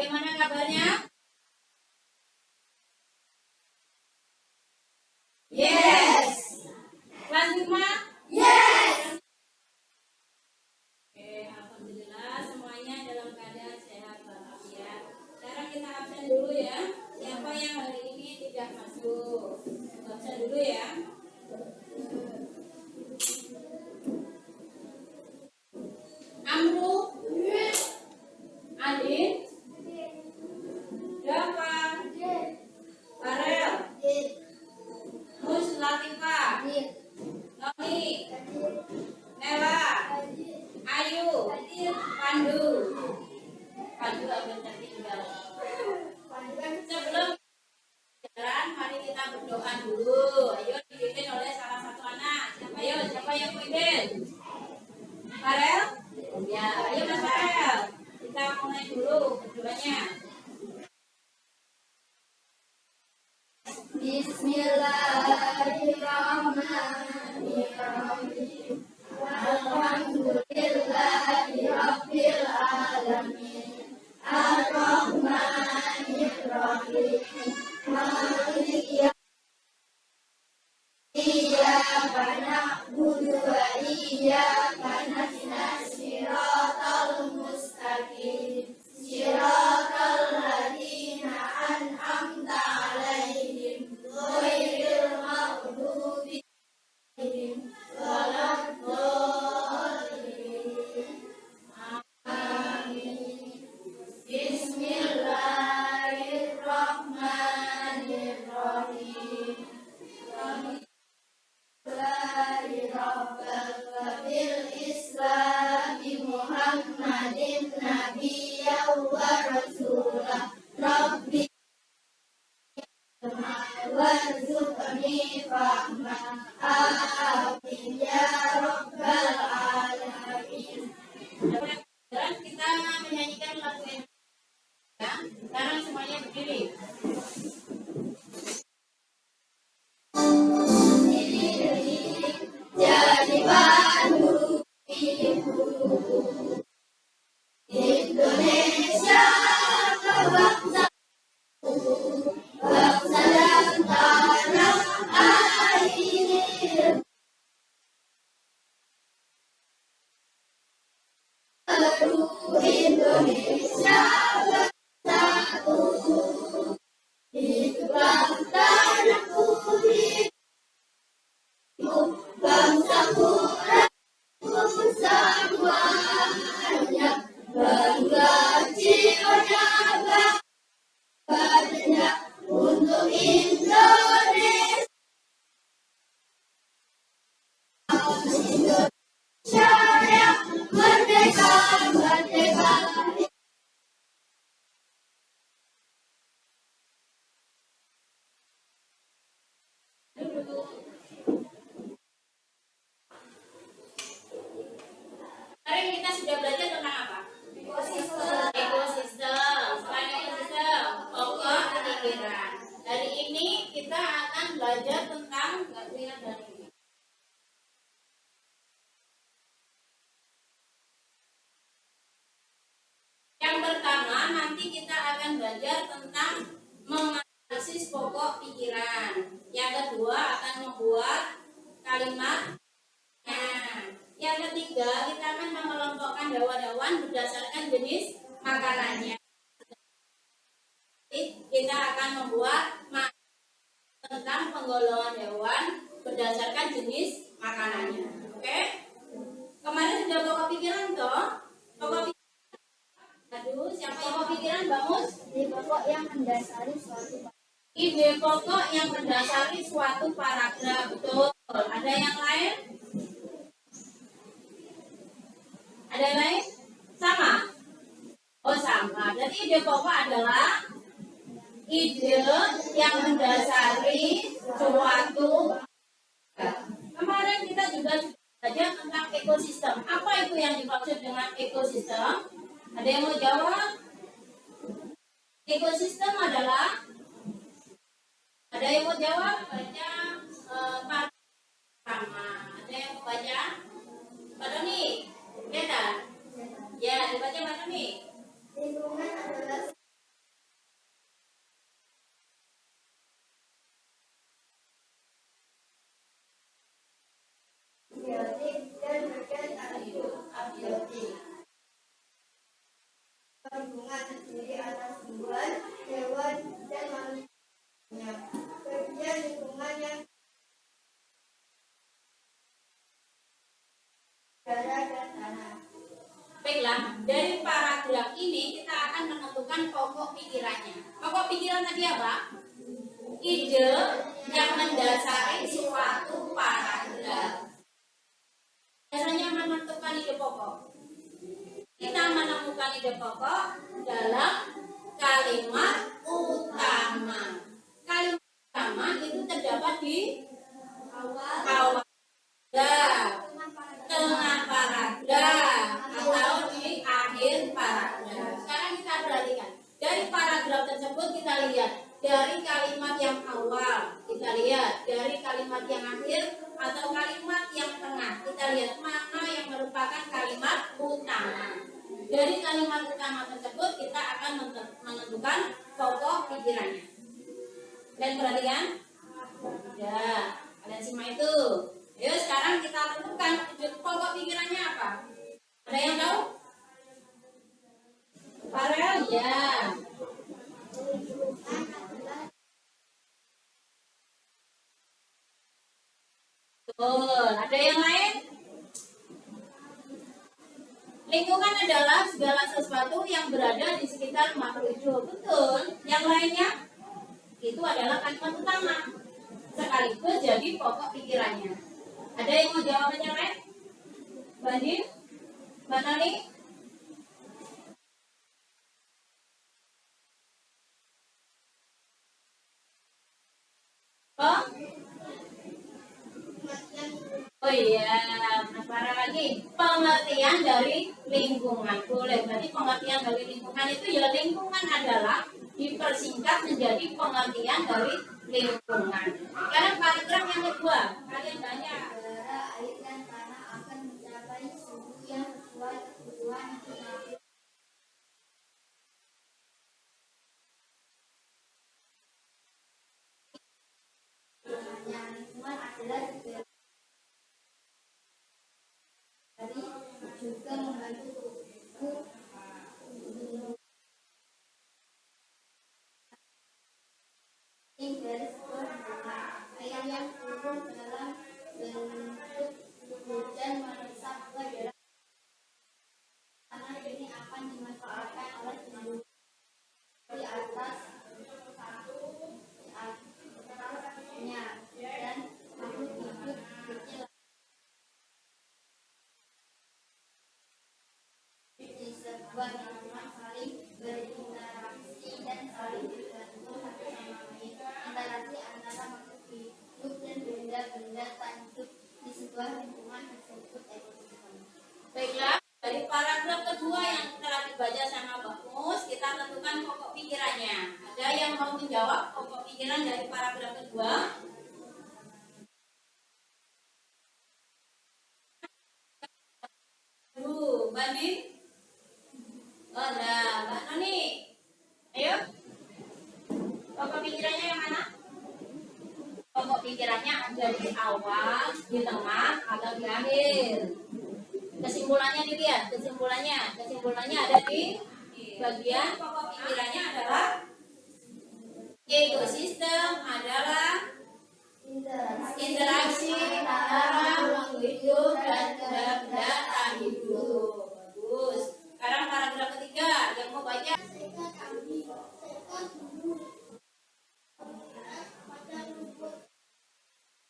bagaimana kabarnya? Yes. Kelas 5? Yes. Oke, alhamdulillah semuanya dalam keadaan sehat walafiat. Sekarang kita absen dulu ya. Siapa yang hari ini tidak masuk? Absen dulu ya. Amru, Adin, Dava, Farel, Mus Latifah, Noni, Nela, Ayu, Pandu. Pandu absen tadi juga. Sebelum jalan, mari kita berdoa dulu. Ayo dipimpin oleh salah satu anak. Siapa yang pimpin? Farel? Ya, ayo Mas Farel. Kita mulai dulu berdoanya. Bismillahirrahmanirrahim. Alhamdulillahirabbil alamin. Ar-Rahmanir-Rahim. Maliki iyyaka na'budu wa iyyaka nasta'in. Shiratal mustaqim. Shiratal ladzina an'amta 'alaihim ghairil maghdubi 'alaihim waladdallin. Amin. Bismillahirrahmanirrahim. Bil Islami Muhammadin nabiyyan wa rasulah. Rabbi warzuqni fahma. Amin ya rabbal alamin. Dan kita menyanyikan lagu ini. Ya, sekarang semuanya berdiri. Jadi Bandung ibu Indonesia bangsa dan tanah air. Indonesia bersatu, hiduplah tanahku, bangsaku, semuanya bangga jiwanya, badannya untuk Indonesia. Indonesia yang merdeka, merdeka. Kemarin kita sudah belajar tentang apa? Ekosistem. Selain ekosistem, pokok pikiran. Hari ini kita akan belajar tentang yang pertama, nanti kita akan belajar tentang menganalisis pokok pikiran. Yang kedua akan membuat kalimat. Yang ketiga, kita akan mengelompokkan hewan-hewan berdasarkan jenis makanannya. Kita akan membuat tentang penggolongan hewan berdasarkan jenis makanannya. Oke? Kemarin sudah pokok pikiran toh? Pokok pikiran. Aduh, siapa yang pokok pikiran, Mbak Mus? Ide pokok yang mendasari suatu Ide pokok yang mendasari suatu paragraf. Betul. Ada yang lain? Ada yang lain? Sama? Oh sama. Berarti ide pokok adalah ide yang mendasari suatu. Kemarin kita juga belajar tentang ekosistem. Apa itu yang dimaksud dengan ekosistem? Ada yang mau jawab? Ekosistem adalah, ada yang mau jawab? Baca pertama. Ada yang mau baca? Pak Doni, ya tak? Ya, dibaca Pak Doni. lingkungan adalah udara, dan tanah. Baiklah, dari paragraf ini kita akan menentukan pokok pikirannya. Pokok pikiran tadi apa? Ide yang mendasari suatu paragraf. Biasanya menentukan ide pokok. Kita menemukan ide pokok dalam kalimat utama. Kalimat utama itu terdapat di awal tengah paragraf atau di akhir paragraf. Sekarang kita perhatikan. Dari paragraf tersebut kita lihat dari kalimat yang awal, kita lihat dari kalimat yang akhir atau kalimat yang tengah. Kita lihat mana yang merupakan kalimat utama. Dari kalimat utama tersebut kita akan menentukan pokok pikirannya. Dan perhatikan. Ya, kalian simak itu. Ayo sekarang kita tentukan pokok pikirannya apa? Ada yang tahu? Farel, ya. Betul. Ada yang lain? Lingkungan adalah segala sesuatu yang berada di sekitar makhluk hidup. Betul. Yang lainnya? Itu adalah kalimat utama. Sekaligus jadi pokok pikirannya. Ada yang mau jawabannya lain? Bandin? Mbak Nani? Oh? Oh iya, Farel lagi. Pengertian dari lingkungan. Boleh, berarti pengertian dari lingkungan itu ya lingkungan adalah dipersingkat menjadi pengertian dari lingkungan. Sekarang paragraf yang kedua, kalian baca. Udara, air, dan tanah akan mencapai suhu yang sesuai kebutuhan hidup. Lingkungan adalah segala dari juga membantu dari sebuah lingkungan. Air yang turun dalam bentuk hujan meresap ke dalam tanah ini akan dimanfaatkan oleh tumbuhan di atas atasnya dan makhluk hidup kecil di sebuah lingkungan saling berinteraksi dan saling bergantung satu sama lain. Interaksi antara makhluk hidup dan benda-benda tak hidup di sebuah lingkungan disebut ekosistem. Baiklah, dari paragraf kedua yang telah dibaca sama Mbak Mus, kita tentukan pokok pikirannya. Ada yang mau menjawab pokok pikiran dari paragraf kedua? Banding? Oh, nah, Mbak Noni. Ayo. Pokok pikirannya yang mana? Pokok pikirannya ada di awal, di tengah, atau di akhir. Kesimpulannya dilihat, kesimpulannya ada di bagian pokok pikirannya adalah ekosistem adalah interaksi antara makhluk hidup dan benda-benda tak hidup. Bagus. Sekarang paragraf ketiga yang mau baca.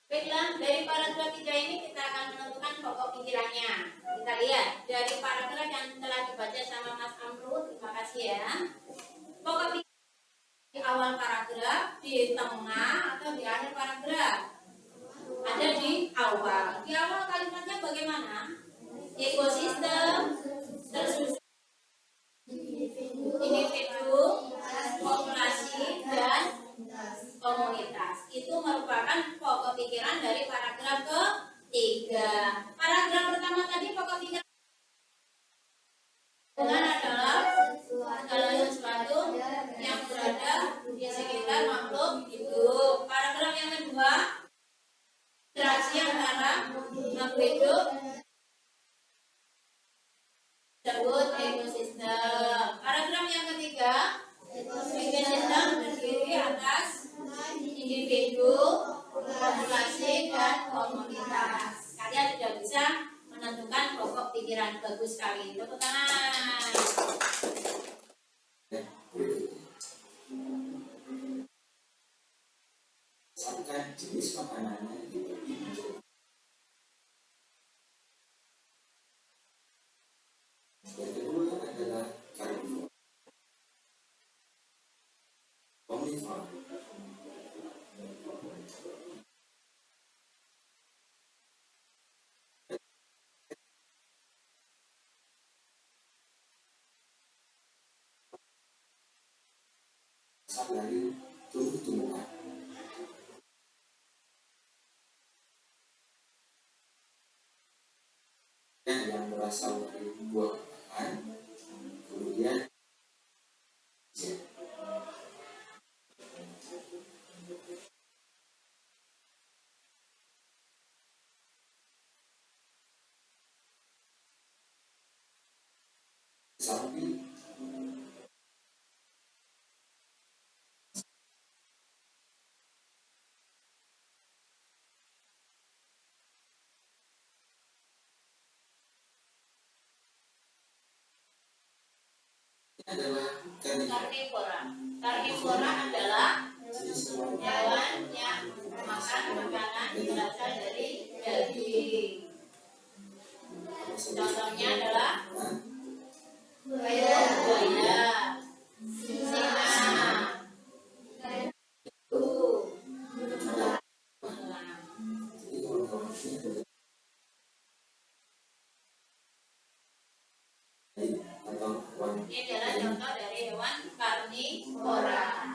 Baiklah, dari paragraf 3 ini kita akan menentukan pokok pikirannya. Kita lihat dari paragraf yang telah dibaca sama Mas Amrul. Terima kasih ya. Pokok pikiran di awal paragraf, di tengah, atau di akhir paragraf? Ada di awal. Di awal kalimatnya bagaimana? Ekosistem tersusun individu, populasi, dan komunitas. Itu merupakan pokok pikiran dari paragraf ketiga. Paragraf pertama tadi pokok pikiran adalah segala sesuatu yang berada di sekitar makhluk hidup. Paragraf yang kedua, interaksi antara makhluk hidup disebut ekosistem. Paragraf yang ketiga, ekosistem terdiri atas individu, populasi, dan komunitas. Kalian tidak bisa menentukan pokok pemikiran bagus sekali. Tepuk tangan. Misalkan jenis makanannya yang kedua adalah karnivora, omnivora. Asal dari tumbuh-tumbuhan. Yang berasal dari buah-buahan, kemudian sapi, ini adalah Karnivora. Karnivora adalah hewan yang makan makanan berasal dari daging. Contohnya adalah buaya, singa, ini adalah contoh dari hewan karnivora.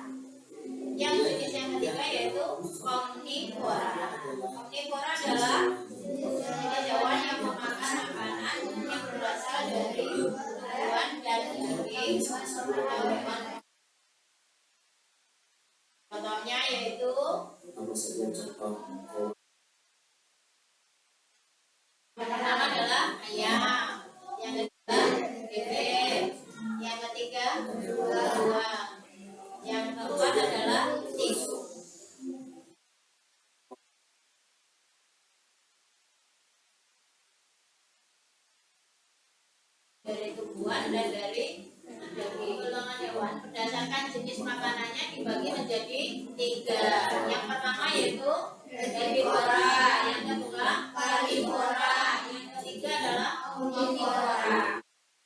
Yang jenis yang ketiga yaitu omnivora. Omnivora adalah jenis hewan yang memakan makanan yang berasal dari tumbuhan dan daging atau hewan. Contohnya yaitu yang pertama adalah ayam, yang kedua bebek, yang ketiga beruang, yang keempat adalah tikus. Dari tumbuhan dan dari daging. Golongan hewan berdasarkan jenis makanannya dibagi menjadi 3. Yang pertama yaitu herbivora, yang kedua karnivora, yang ketiga adalah omnivora.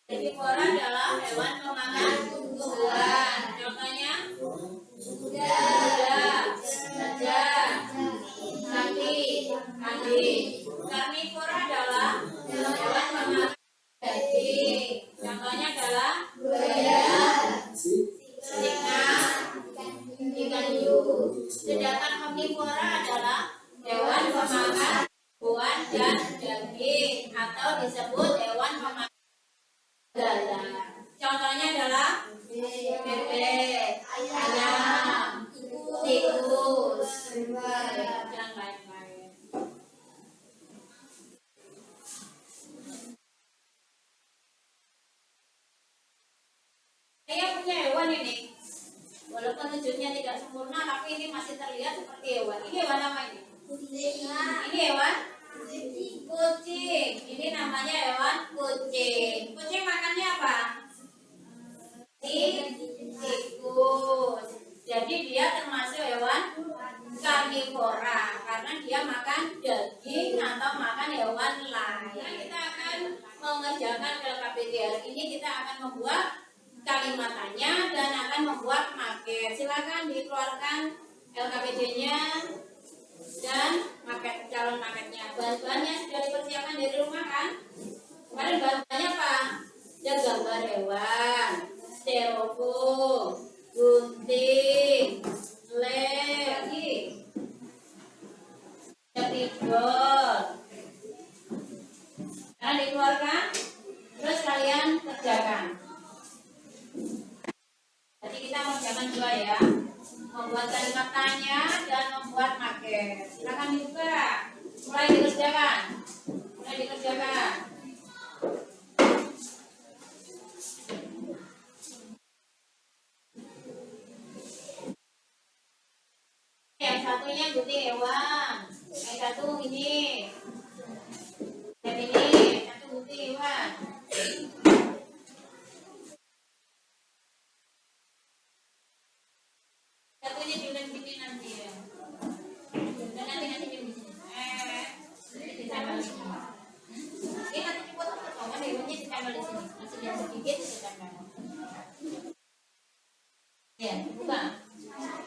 Herbivora adalah hewan pemakan tumbuhan. Contohnya kuda, gajah, sapi, kambing. Karnivora adalah hewan pemakan daging. Contohnya adalah buaya, singa, ikan hiu. Sedangkan omnivora adalah hewan pemakan buah dan daging atau disebut hewan pemakan segala. Contohnya adalah bebek, ayam, tikus, dan lain-lain. Saya punya hewan ini, walaupun wujudnya tidak sempurna, tapi ini masih terlihat seperti hewan. Ini hewan apa ini? Ini hewan kucing. Ini namanya hewan kucing. Kucing makannya apa? Tikus. Jadi dia termasuk hewan karnivora karena dia makan daging atau makan hewan lain. Nah, kita akan mengerjakan LKPD hari ini. Kita akan membuat kalimatannya dan akan membuat maket. Silakan dikeluarkan LKPD-nya dan maket, calon maketnya. Bahan-bahannya sudah dipersiapkan dari rumah kan? Kemarin bahan-bahannya apa? Ada gambar hewan, styrofoam, gunting, lem, spidol. Nah, dikeluarkan, terus kalian kerjakan. Jadi kita mengerjakan 2 ya, membuat kalimat tanya dan membuat maket. Silakan dibuka, mulai dikerjakan. Yang satunya gunting hewan, yang satu ini, yang ini satu gunting hewan. ditempel di sini. Masih yang sedikit ditempel. Ya, dibuka.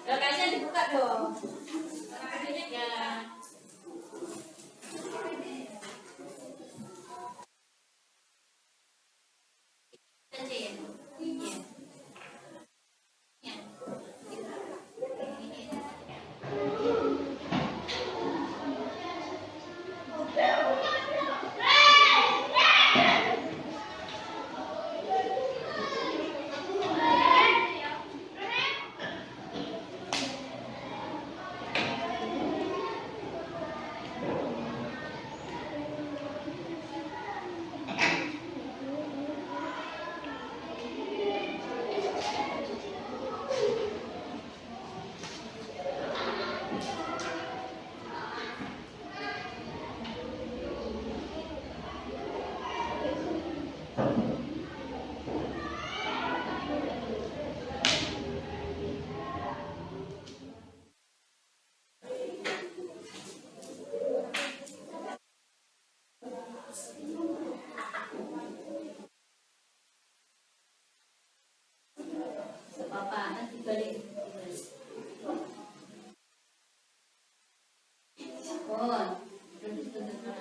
Lokasinya dibuka dong. Ya. Kecil. Ya. Ya. Apa nanti balik. Oh, terus tentukan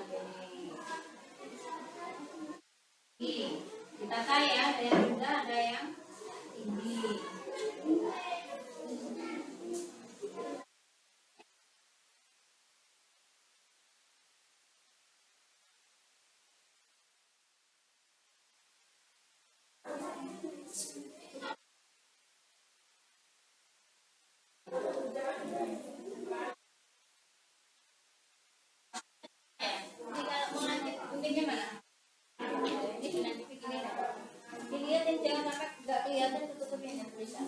ini. Ditata ya, ada yang rendah, ada yang tinggi. Ini kalau mau lanjut guntingnya mana? Ini nanti begini dah. Dilihatin jangan sampai nggak kelihatan tutupnya bisa.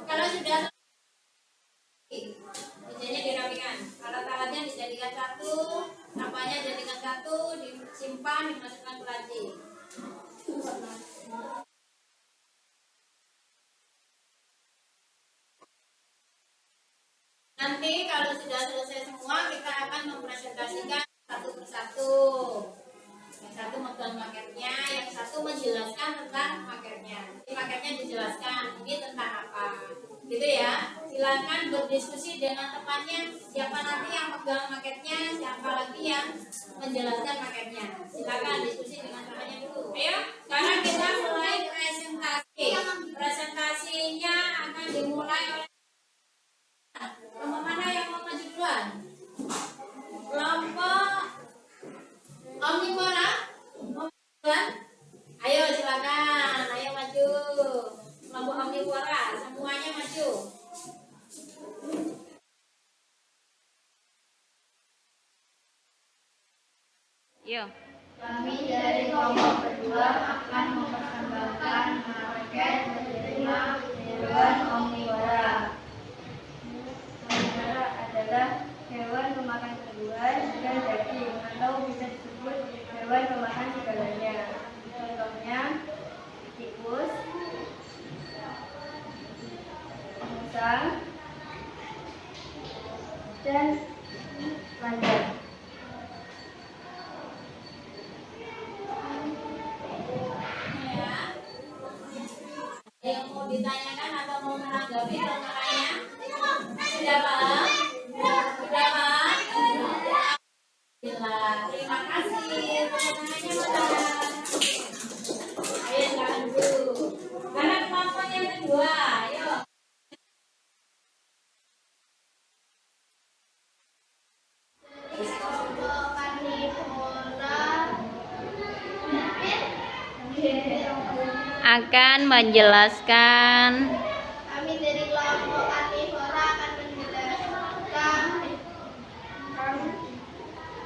Kalau sudah mejanya dirapikan, alat-alatnya dijadikan satu, sampahnya dijadikan satu, disimpan, dimasukkan ke laci. Nanti kalau sudah selesai semua, kita akan mempresentasikan satu persatu. Yang satu megang paketnya, yang satu menjelaskan tentang paketnya. Ini paketnya dijelaskan, ini tentang apa, gitu ya. Silakan berdiskusi dengan temannya, siapa nanti yang megang paketnya, siapa lagi yang menjelaskan paketnya. Silakan diskusi dengan temannya dulu. Ayo, sekarang kita mulai presentasi. Presentasinya akan dimulai oleh kelompok mana yang mau maju duluan? Kelompok Omnivora? Duluan? Ayo silakan, ayo maju. Kelompok Omnivora, semuanya maju. Yo. Kami dari kelompok kedua akan mempersembahkan market menerima hewan omnivora. Omnivora adalah hewan pemakan tumbuhan dan daging atau bisa disebut hewan pemakan segalanya. Contohnya tikus, musang, dan landak. Yang mau ditanyakan atau mau menanggapi pertanyaannya? Sudah paham? Sudah paham? Alhamdulillah. Terima kasih. Pertanyaannya mana? Ayo silakan dulu. Karena kelompok yang kedua, ayo. Kelompok karnivora Akan menjelaskan kami dari kelompok karnivora akan menjelaskan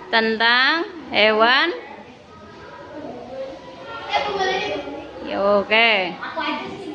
tentang hewan. Ya, oke. aku aja sih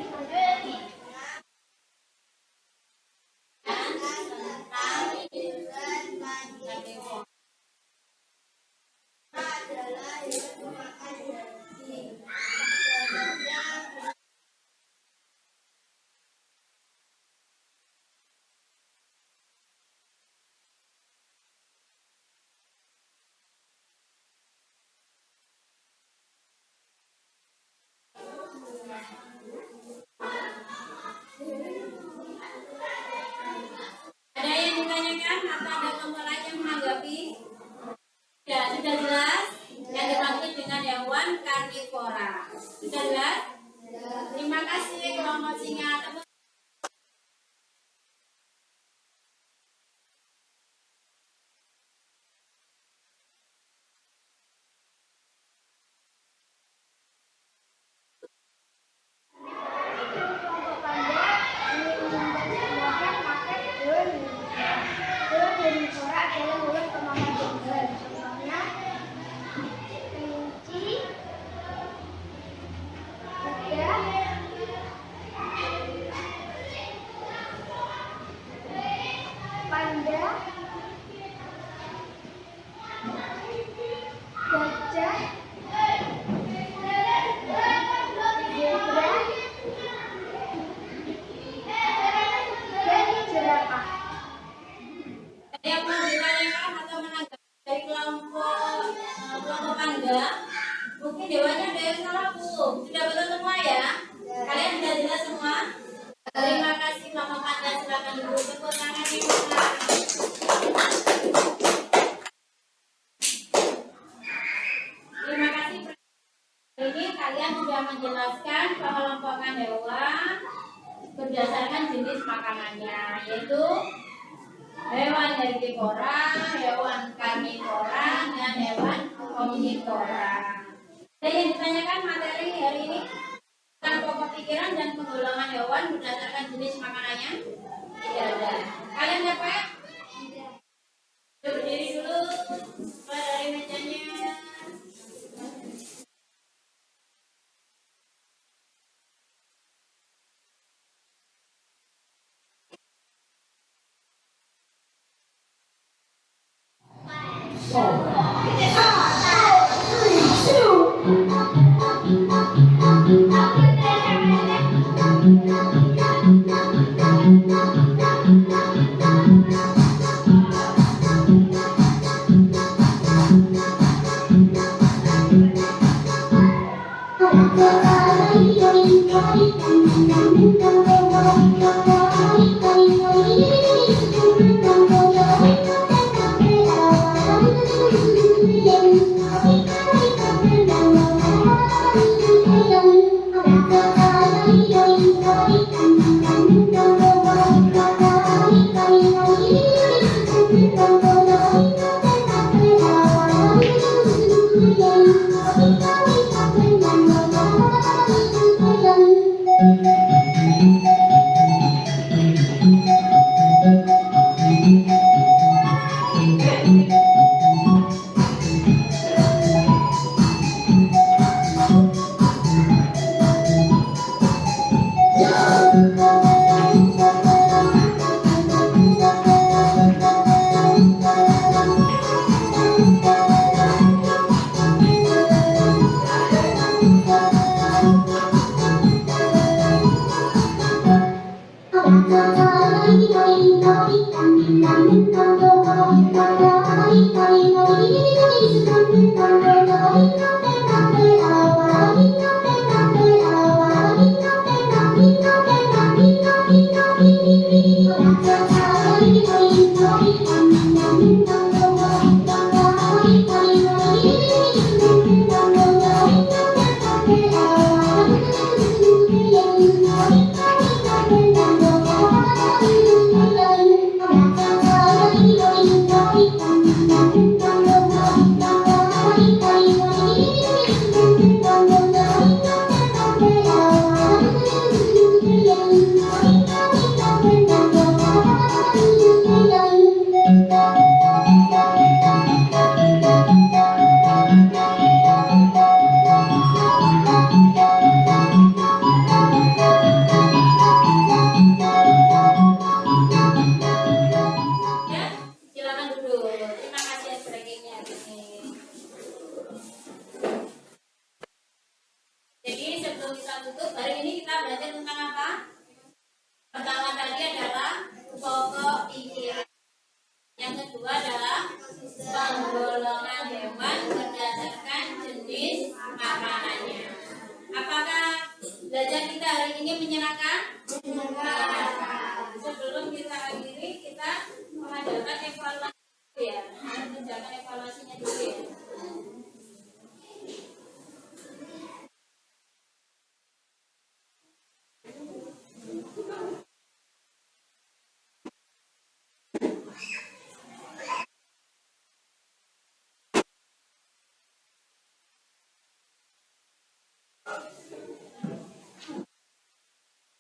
gajah, zebra, dan jerapah. Ada yang mau ditanyakan atau menanggapi dari kelompok Panda? Mungkin dewanya ada yang salah Bu. Sudah betul semua ya? Kalian sudah jelas semua? Terima kasih kelompok Panda, silakan dulu tepuk tangan yang besar. Terima kasih. Ini kalian sudah menjelaskan pengelompokan hewan berdasarkan jenis makanannya, yaitu hewan herbivora, hewan karnivora, dan hewan omnivora. Ada yang ditanyakan materi hari ini tentang pokok pikiran dan penggolongan hewan berdasarkan jenis makanannya? Tidak ada. Kalian dapat? Berdiri dulu, dari mejanya.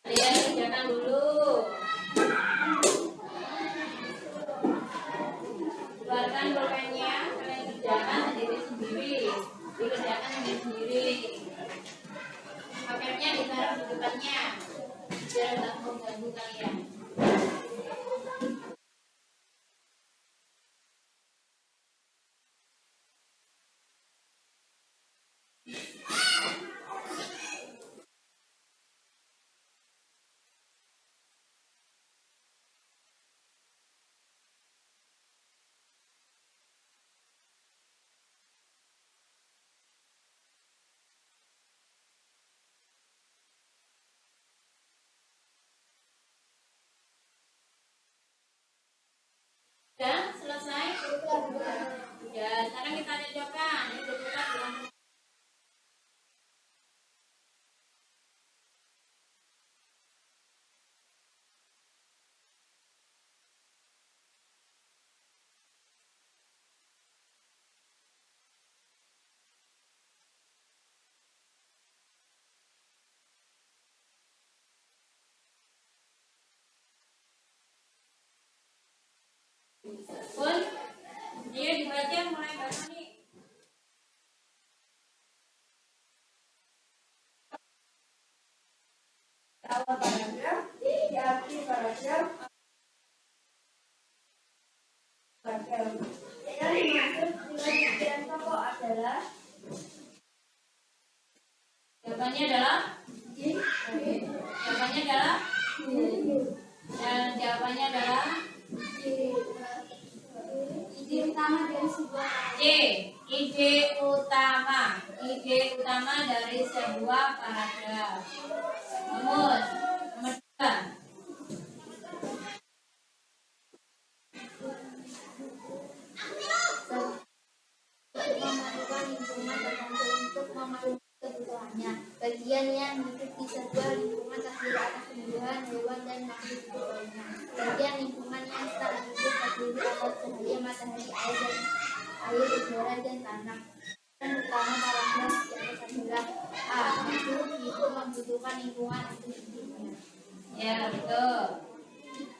Kalian kerjakan dulu. Yang dimaksud dengan pikiran pokok adalah Jawabannya adalah jawabannya adalah ide utama dari sebuah C. Ide utama dari sebuah paragraf. Nomor 2. Memerlukan lingkungan tertentu untuk memenuhi kebutuhannya. Bagian yang hidup di sebuah lingkungan terdiri atas tumbuhan, hewan, dan makhluk hidup lainnya. Bagian lingkungan yang tak hidup terdiri atas cahaya matahari, air, udara, dan tanah. Dan utama paragraf di atas adalah A. Makhluk hidup membutuhkan lingkungan untuk hidupnya. Ya, betul.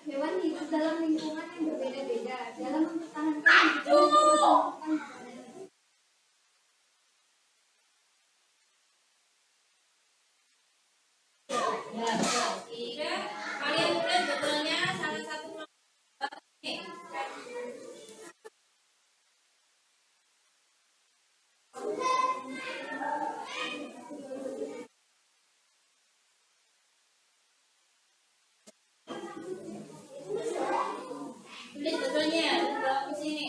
Hewan hidup dalam lingkungan yang berbeda-beda. Dalam mempertahankan hidup, Ya, betul. Tiga. Kalian tulis betulnya salah satu ini. Tulis betulnya di bawah di sini.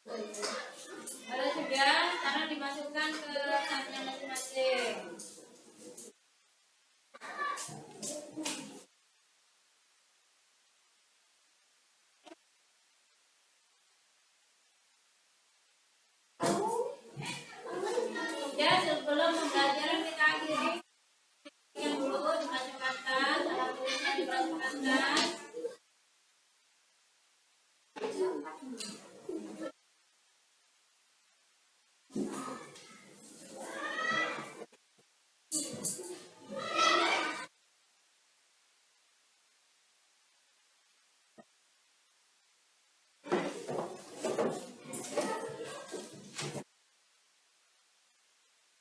Kalau sudah, sekarang dimasukkan ke tasnya masing-masing. Ya, sebelum pembelajaran kita akhiri, yang dulu dimasukkan tas, salah tulisnya dimasukkan tas.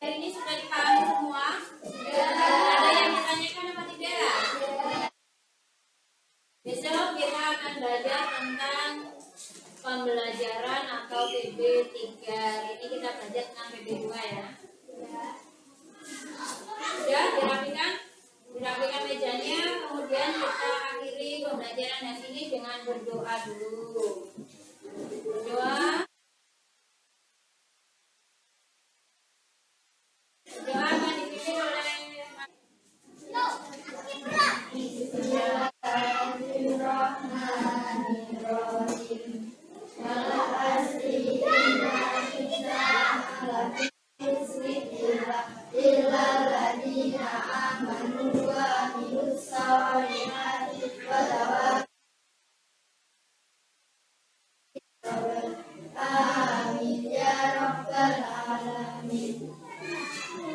Hari ini sudah dipahami semua? Ada yang ditanyakan apa tidak? Besok kita akan belajar tentang pembelajaran atau PB3. Ini kita belajar tentang PB2 ya. Sudah dirapikan? Dirapikan mejanya, kemudian kita akhiri pembelajaran hari ini dengan berdoa dulu. Berdoa. Doa akan dipimpin oleh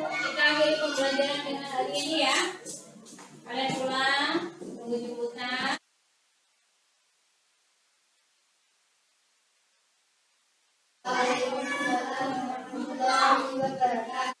kita akhiri pembelajaran dengan hari ini ya. Kalian pulang, tunggu jemputan. Waalaikumsalam warahmatullahi wabarakatuh.